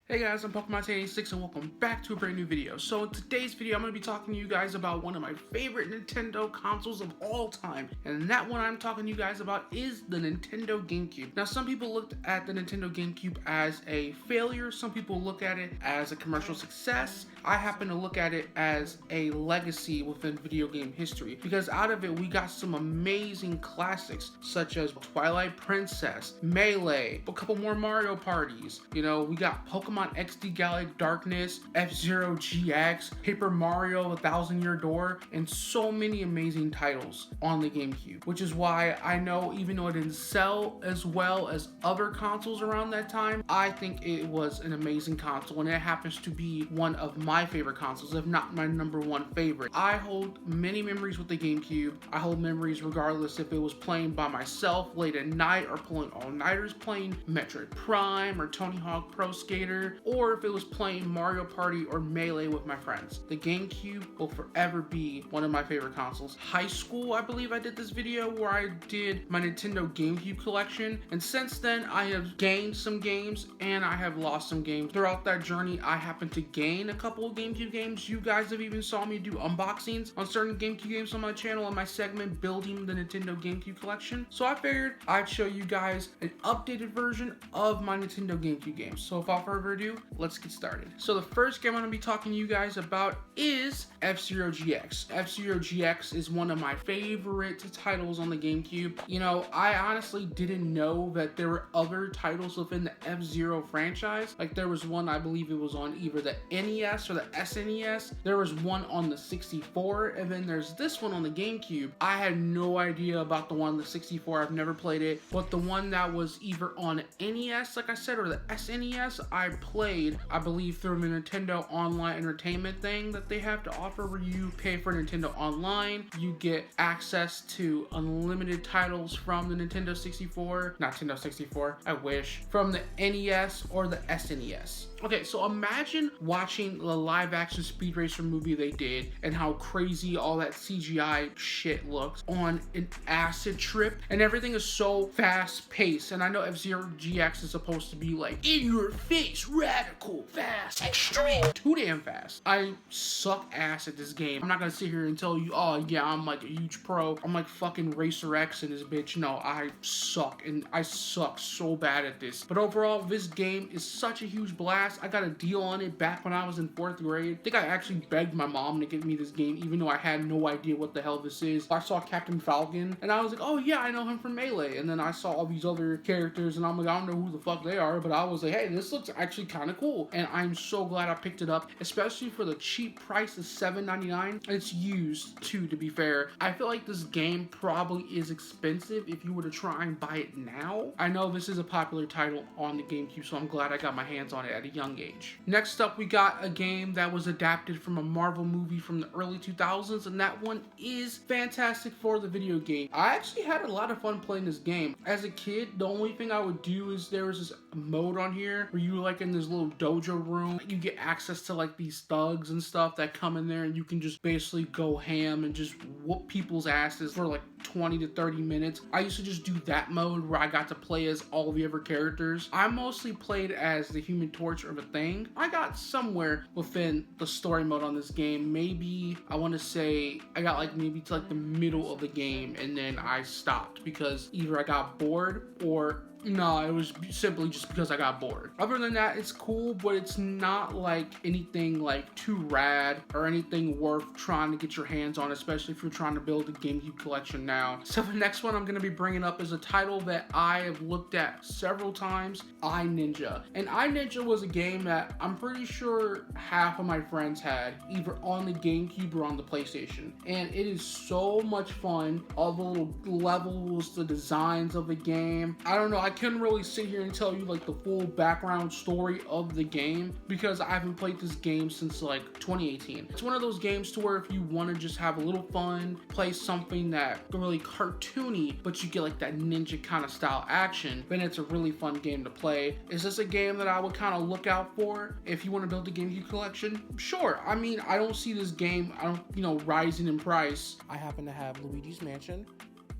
Hey guys, I'm Pokemon86 and welcome back to a brand new video. So in today's video, I'm going to be talking to you guys about one of my favorite Nintendo consoles of all time. And that one I'm talking to you guys about is the Nintendo GameCube. Now some people looked at the Nintendo GameCube as a failure, some people look at it as a commercial success. I happen to look at it as a legacy within video game history, because out of it we got some amazing classics such as Twilight Princess, Melee, a couple more Mario parties. You know, we got Pokemon XD Galley Darkness, F-Zero GX, Paper Mario, A Thousand Year Door, and so many amazing titles on the GameCube, which is why I know even though it didn't sell as well as other consoles around that time, I think it was an amazing console, and it happens to be one of my favorite consoles, if not my number one favorite. I hold many memories with the GameCube. I hold memories regardless if it was playing by myself late at night or pulling all-nighters playing Metroid Prime or Tony Hawk Pro Skater, or if it was playing Mario Party or Melee with my friends. The GameCube will forever be one of my favorite consoles. High school, I believe I did this video where I did my Nintendo GameCube collection, and since then I have gained some games and I have lost some games. Throughout that journey, I happened to gain a couple of GameCube games. You guys have even saw me do unboxings on certain GameCube games on my channel on my segment Building the Nintendo GameCube Collection. So I figured I'd show you guys an updated version of my Nintendo GameCube games. So without further ado, let's get started. So the first game I'm going to be talking to you guys about is F-Zero GX. F-Zero GX is one of my favorite titles on the GameCube. You know, I honestly didn't know that there were other titles within the F-Zero franchise. Like there was one, I believe it was on either the NES or the SNES. There was one on the 64, and then there's this one on the GameCube. I had no idea about the one on the 64. I've never played it, but the one that was either on NES, like I said, or the SNES, I played, I believe, through the Nintendo Online Entertainment thing that they have to offer, where you pay for Nintendo Online, you get access to unlimited titles from the Nintendo 64, not Nintendo 64, I wish, from the NES or the SNES. Okay, so imagine watching the live action Speed Racer movie they did and how crazy all that CGI shit looks on an acid trip, and everything is so fast paced. And I know F-Zero GX is supposed to be like in your face, radical, fast, extreme, too damn fast. I suck ass at this game. I'm not gonna sit here and tell you, oh yeah, I'm like a huge pro. I'm like fucking Racer X in this bitch. No, I suck, and I suck so bad at this. But overall, this game is such a huge blast. I got a deal on it back when I was in 4th grade. I think I actually begged my mom to get me this game, even though I had no idea what the hell this is. I saw Captain Falcon, and I was like, oh yeah, I know him from Melee. And then I saw all these other characters, and I'm like, I don't know who the fuck they are, but I was like, hey, this looks actually kind of cool. And I'm so glad I picked it up, especially for the cheap price of $7.99. It's used too, to be fair. I feel like this game probably is expensive if you were to try and buy it now. I know this is a popular title on the GameCube, so I'm glad I got my hands on it at a young age. Next up, we got a game that was adapted from a Marvel movie from the early 2000s, and that one is Fantastic Four, the video game. I actually had a lot of fun playing this game. As a kid, the only thing I would do is there was this mode on here where you were like in this little dojo room. You get access to like these thugs and stuff that come in there, and you can just basically go ham and just whoop people's asses for like 20 to 30 minutes. I used to just do that mode where I got to play as all the other characters. I mostly played as the Human Torch or the Thing. I got somewhere within the story mode on this game. Maybe, I want to say, I got like maybe to like the middle of the game, and then I stopped because either I got bored or no, it was simply just because I got bored. Other than that, it's cool, but it's not like anything like too rad or anything worth trying to get your hands on, especially if you're trying to build a GameCube collection now. So the next one I'm going to be bringing up is a title that I have looked at several times, iNinja. And iNinja was a game that I'm pretty sure half of my friends had, either on the GameCube or on the PlayStation. And it is so much fun. All the little levels, the designs of the game. I don't know, I couldn't really sit here and tell you like the full background story of the game because I haven't played this game since like 2018. It's one of those games to where if you want to just have a little fun, play something that really cartoony, but you get like that ninja kind of style action, then it's a really fun game to play. Is this a game that I would kind of look out for if you want to build a GameCube collection? Sure. I mean, I don't see this game, rising in price. I happen to have Luigi's Mansion,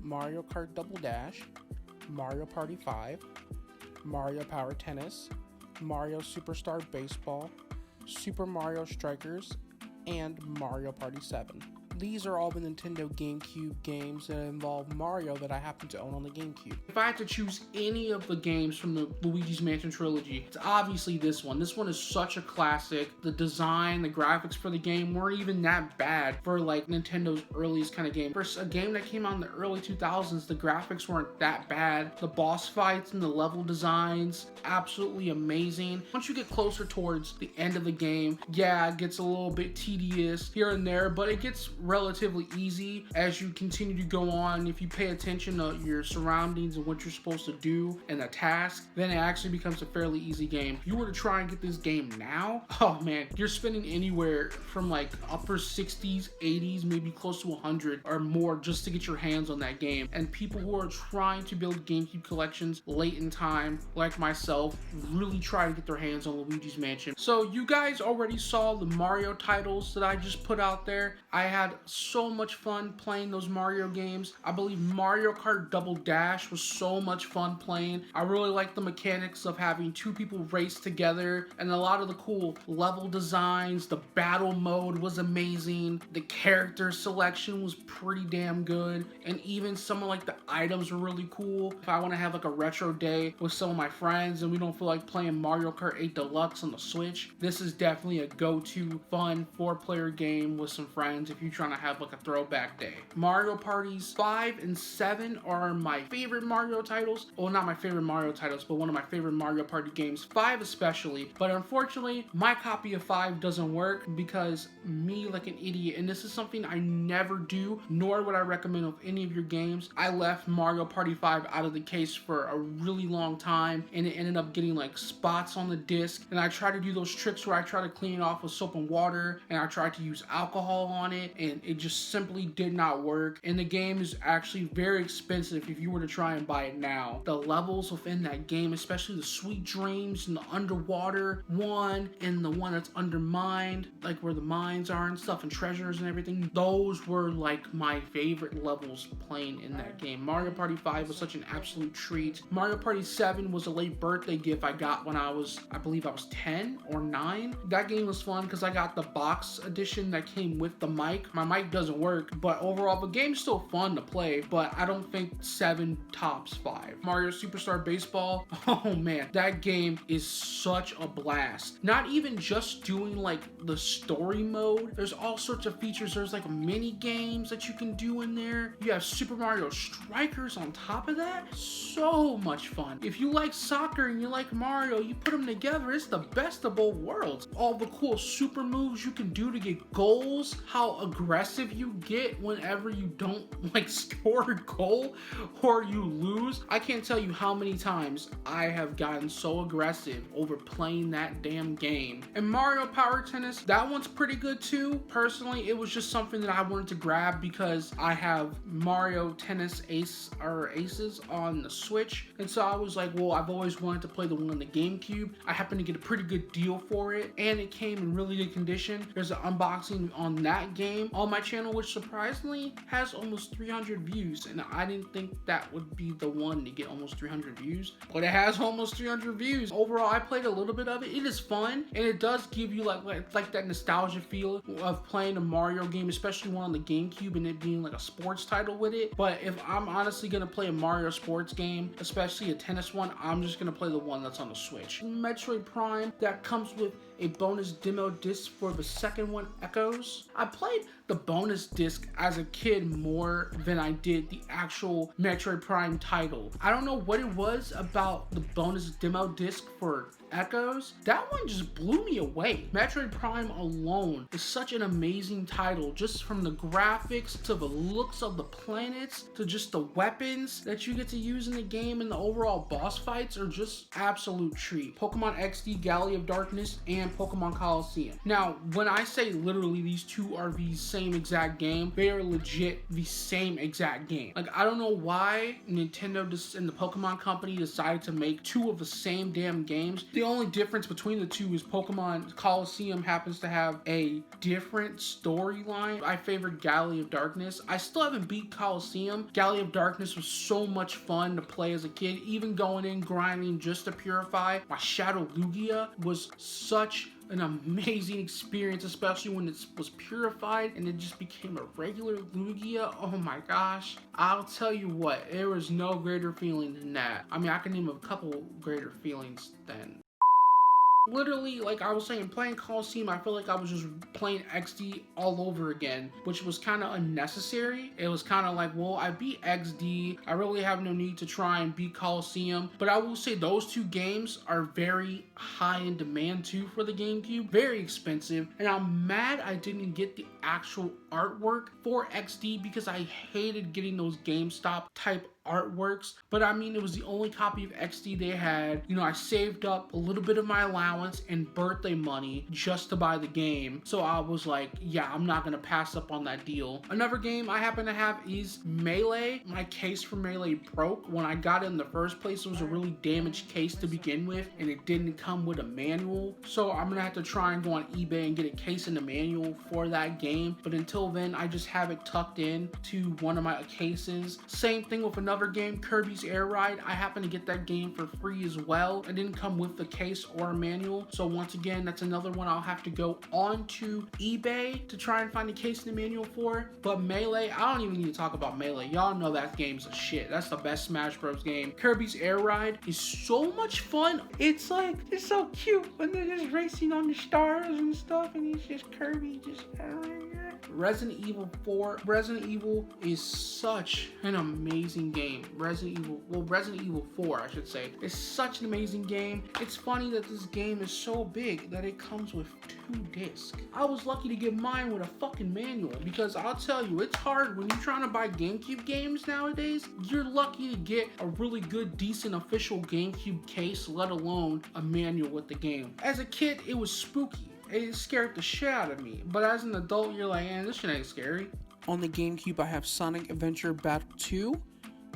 Mario Kart Double Dash, Mario Party 5, Mario Power Tennis, Mario Superstar Baseball, Super Mario Strikers, and Mario Party 7. These are all the Nintendo GameCube games that involve Mario that I happen to own on the GameCube. If I had to choose any of the games from the Luigi's Mansion trilogy, it's obviously this one. This one is such a classic. The design, the graphics for the game weren't even that bad for like Nintendo's earliest kind of game. For a game that came out in the early 2000s, the graphics weren't that bad. The boss fights and the level designs, absolutely amazing. Once you get closer towards the end of the game, yeah, it gets a little bit tedious here and there, but it gets relatively easy as you continue to go on. If you pay attention to your surroundings and what you're supposed to do and the task, then it actually becomes a fairly easy game. If you were to try and get this game now, oh man, you're spending anywhere from like upper 60s, 80s, maybe close to 100 or more just to get your hands on that game. And people who are trying to build GameCube collections late in time, like myself, really try to get their hands on Luigi's Mansion. So you guys already saw the Mario titles that I just put out there. I had so much fun playing those Mario games. I believe Mario Kart Double Dash was so much fun playing. I really like the mechanics of having two people race together and a lot of the cool level designs. The battle mode was amazing. The character selection was pretty damn good. And even some of like the items were really cool. If I want to have like a retro day with some of my friends and we don't feel like playing Mario Kart 8 Deluxe on the Switch, this is definitely a go-to fun 4-player game with some friends if you're trying to have like a throwback day. Mario Parties 5 and 7 are my favorite Mario titles. Well, not my favorite Mario titles, but one of my favorite Mario Party games, 5 especially. But unfortunately, my copy of 5 doesn't work because me, like an idiot, and this is something I never do, nor would I recommend of any of your games, I left Mario Party 5 out of the case for a really long time, and it ended up getting like spots on the disc. And I tried to do those tricks where I try to clean it off with soap and water, and I tried to use alcohol on it, and it just simply did not work. And the game is actually very expensive if you were to try and buy it now. The levels within that game, especially the Sweet Dreams and the underwater one and the one that's undermined, like where the mines are and stuff and treasures and everything, those were like my favorite levels playing in that game. Mario Party 5 was such an absolute treat. Mario Party 7 was a late birthday gift I got when I believe I was 10 or 9. That game was fun because I got the box edition that came with the mic. My mic doesn't work, but overall the game's still fun to play, but I don't think 7 tops 5. Mario Superstar Baseball, oh man, that game is such a blast. Not even just doing like the story mode, there's all sorts of features. There's like mini games that you can do in there. You have Super Mario Strikers on top of that. So much fun. If you like soccer and you like Mario, you put them together, it's the best of both worlds. All the cool super moves you can do to get goals, how aggressive you get whenever you don't like score a goal or you lose. I can't tell you how many times I have gotten so aggressive over playing that damn game. And Mario Power Tennis, that one's pretty good too. Personally, it was just something that I wanted to grab because I have Mario Tennis Aces on the Switch, and so I was like, well, I've always wanted to play the one on the GameCube. I happened to get a pretty good deal for it, and it came in really good condition. There's an unboxing on that game on my channel, which surprisingly has almost 300 views, and I didn't think that would be the one to get almost 300 views, but it has almost 300 views. Overall, I played a little bit of it. It is fun, and it does give you like that nostalgia feel of playing a Mario game, especially one on the GameCube, and it being like a sports title with it. But if I'm honestly gonna play a Mario sports game, especially a tennis one, I'm just gonna play the one that's on the Switch. Metroid Prime, that comes with a bonus demo disc for the second one, Echoes. I played the bonus disc as a kid more than I did the actual Metroid Prime title. I don't know what it was about the bonus demo disc for Echoes. That one just blew me away. Metroid Prime alone is such an amazing title, just from the graphics to the looks of the planets to just the weapons that you get to use in the game, and the overall boss fights are just absolute treat. Pokemon XD Galley of Darkness and Pokemon Coliseum. Now, when I say literally these two are the same exact game, they are legit the same exact game. Like, I don't know why Nintendo and the Pokemon company decided to make two of the same damn games. The only difference between the two is Pokemon Coliseum happens to have a different storyline. I favored Galley of Darkness. I still haven't beat Coliseum. Galley of Darkness was so much fun to play as a kid, even going in grinding just to purify my Shadow Lugia was such an amazing experience, especially when it was purified and it just became a regular Lugia. Oh my gosh. I'll tell you what, there was no greater feeling than that. I mean, I can name a couple greater feelings than literally, like I was saying, playing Coliseum, I feel like I was just playing XD all over again, which was kind of unnecessary. It was kind of like, well, I beat XD. I really have no need to try and beat Coliseum. But I will say those two games are very high in demand too for the GameCube. Very expensive. And I'm mad I didn't get the actual artwork for XD because I hated getting those GameStop type artworks. But I mean, it was the only copy of XD they had. You know, I saved up a little bit of my allowance and birthday money just to buy the game. So I was like, yeah, I'm not gonna pass up on that deal. Another game I happen to have is Melee. My case for Melee broke. When I got it in the first place, it was a really damaged case to begin with, and it didn't come with a manual. So I'm gonna have to try and go on eBay and get a case and a manual for that game. But until then, I just have it tucked in to one of my cases. Same thing with another game, Kirby's Air Ride. I happen to get that game for free as well. It didn't come with the case or a manual, so once again, that's another one I'll have to go onto eBay to try and find a case and a manual for. But Melee, I don't even need to talk about Melee. Y'all know that game's a shit. That's the best Smash Bros game. Kirby's Air Ride is so much fun. It's like, it's so cute when they're just racing on the stars and stuff, and it's just Kirby just Resident Evil 4. Resident Evil is such an amazing game. Resident Evil 4, I should say, is such an amazing game. It's funny that this game is so big that it comes with 2 discs. I was lucky to get mine with a fucking manual, because I'll tell you, it's hard when you're trying to buy GameCube games nowadays. You're lucky to get a really good, decent official GameCube case, let alone a manual with the game. As a kid, it was spooky. It scared the shit out of me. But as an adult, you're like, this shit ain't scary. On the GameCube, I have Sonic Adventure Battle 2,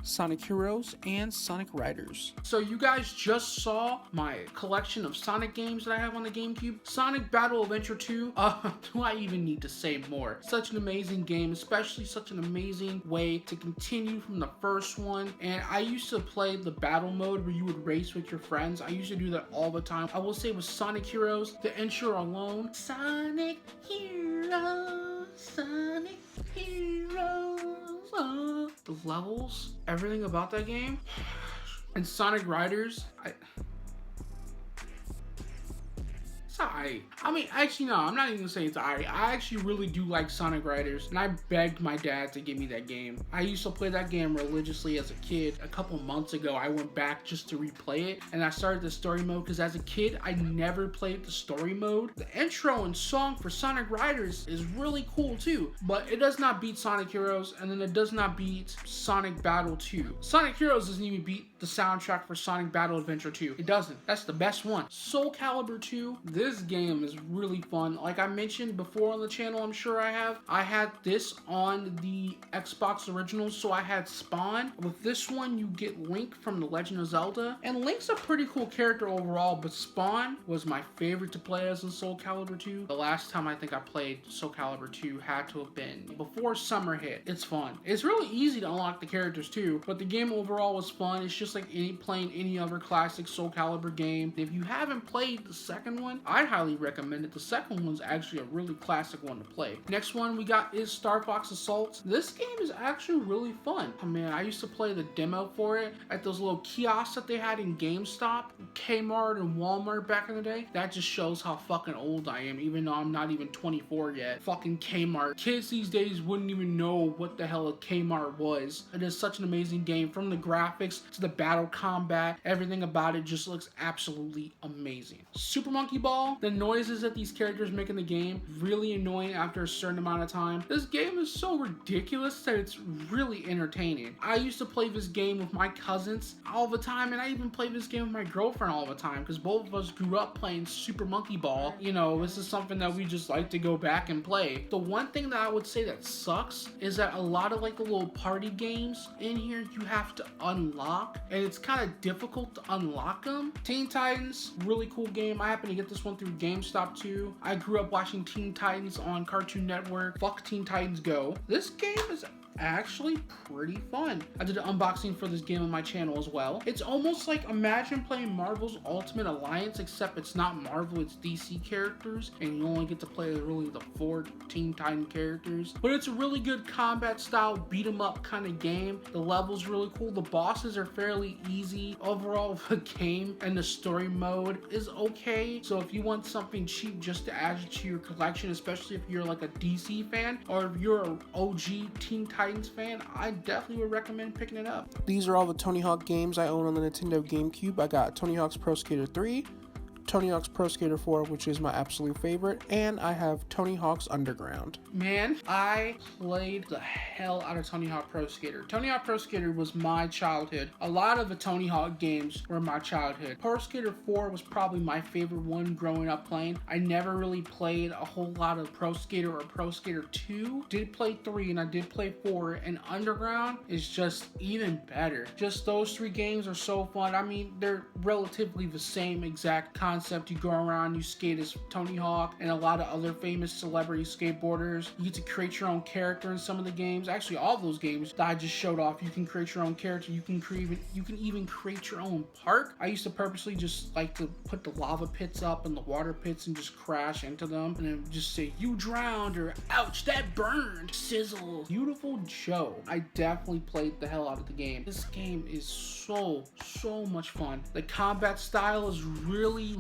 Sonic Heroes, and Sonic Riders. So you guys just saw my collection of Sonic games that I have on the GameCube. Sonic Battle Adventure 2, do I even need to say more? Such an amazing game, especially such an amazing way to continue from the first one. And I used to play the battle mode where you would race with your friends. I used to do that all the time. I will say with Sonic Heroes, the intro alone, Sonic Heroes, Sonic Heroes, the levels, everything about that game. And Sonic Riders, it's alright. I mean, actually, no, I'm not even gonna say it's alright. I actually really do like Sonic Riders, and I begged my dad to give me that game. I used to play that game religiously as a kid. A couple months ago, I went back just to replay it, and I started the story mode, because as a kid, I never played the story mode. The intro and song for Sonic Riders is really cool too, but it does not beat Sonic Heroes, and then it does not beat Sonic Battle 2. Sonic Heroes doesn't even beat the soundtrack for Sonic Battle Adventure 2. It doesn't. That's the best one. Soul Calibur 2, this game is really fun. Like I mentioned before on the channel, I'm sure I had this on the Xbox originals, so I had Spawn. With this one, you get Link from The Legend of Zelda, and Link's a pretty cool character overall, but Spawn was my favorite to play as in Soul Calibur 2. The last time I think I played Soul Calibur 2 had to have been before summer hit. It's fun. It's really easy to unlock the characters too, but the game overall was fun. It's just like playing any other classic Soul Calibur game. If you haven't played the second one, I highly recommend it. The second one's actually a really classic one to play. Next one we got is Starbox Assaults. This game is actually really fun. Oh man, I used to play the demo for it at those little kiosks that they had in GameStop, Kmart, and Walmart back in the day. That just shows how fucking old I am, even though I'm not even 24 yet. Fucking Kmart. Kids these days wouldn't even know what the hell a Kmart was. It is such an amazing game. From the graphics to the battle combat, everything about it just looks absolutely amazing. Super Monkey Ball all, the noises that these characters make in the game really annoying after a certain amount of time. This game is so ridiculous that it's really entertaining. I used to play this game with my cousins all the time, and I even played this game with my girlfriend all the time because both of us grew up playing Super Monkey Ball. You know, this is something that we just like to go back and play. The one thing that I would say that sucks is that a lot of like the little party games in here you have to unlock, and it's kind of difficult to unlock them. Teen Titans, really cool game. I happen to get this one through GameStop too. I grew up watching Teen Titans on Cartoon Network. Fuck Teen Titans Go. This game is actually pretty fun. I did an unboxing for this game on my channel as well. It's almost like, imagine playing Marvel's Ultimate Alliance, except it's not Marvel, it's DC characters, and you only get to play really the 4 Teen Titan characters. But it's a really good combat style, beat 'em up kind of game. The level's really cool. The bosses are fairly easy. Overall, the game and the story mode is okay. So if you want something cheap just to add to your collection, especially if you're like a DC fan, or if you're an OG Teen Titans fan, I definitely would recommend picking it up. These are all the Tony Hawk games I own on the Nintendo GameCube. I got Tony Hawk's Pro Skater 3, Tony Hawk's Pro Skater 4, which is my absolute favorite, and I have Tony Hawk's Underground. Man, I played the hell out of Tony Hawk Pro Skater. Tony Hawk Pro Skater was my childhood. A lot of the Tony Hawk games were my childhood. Pro Skater 4 was probably my favorite one growing up playing. I never really played a whole lot of Pro Skater or Pro Skater 2. Did play 3 and I did play 4, and Underground is just even better. Just those 3 games are so fun. I mean, they're relatively the same exact concept. You go around, you skate as Tony Hawk and a lot of other famous celebrity skateboarders. You get to create your own character in some of the games. Actually, all those games that I just showed off, you can create your own character. You can even create your own park. I used to purposely just like to put the lava pits up and the water pits and just crash into them and then just say, "You drowned," or "Ouch, that burned." Sizzle. Beautiful Joe. I definitely played the hell out of the game. This game is so much fun. The combat style is really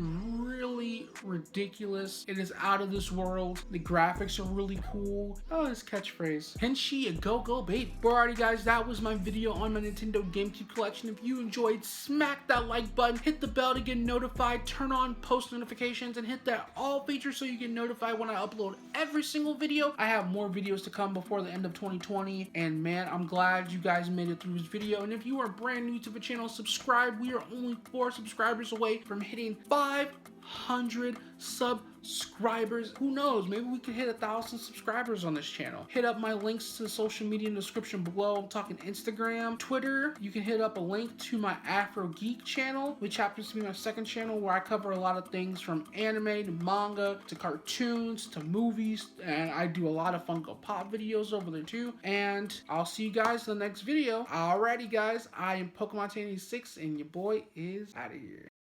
ridiculous. It is out of this world. The graphics are really cool. Oh, this catchphrase. Henshi a go baby. But alrighty guys, that was my video on my Nintendo GameCube collection. If you enjoyed, smack that like button, hit the bell to get notified, turn on post notifications, and hit that all feature so you get notified when I upload every single video. I have more videos to come before the end of 2020, and man, I'm glad you guys made it through this video. And if you are brand new to the channel, subscribe. We are only 4 subscribers away from hitting 500 subscribers. Who knows, maybe we could hit 1,000 subscribers on this channel. Hit up my links to social media in the description below. I'm talking Instagram, Twitter. You can hit up a link to my Afro Geek channel, which happens to be my second channel, where I cover a lot of things from anime to manga to cartoons to movies, and I do a lot of Funko Pop videos over there too. And I'll see you guys in the next video. Alrighty guys, I am Pokemon 86 and your boy is out of here.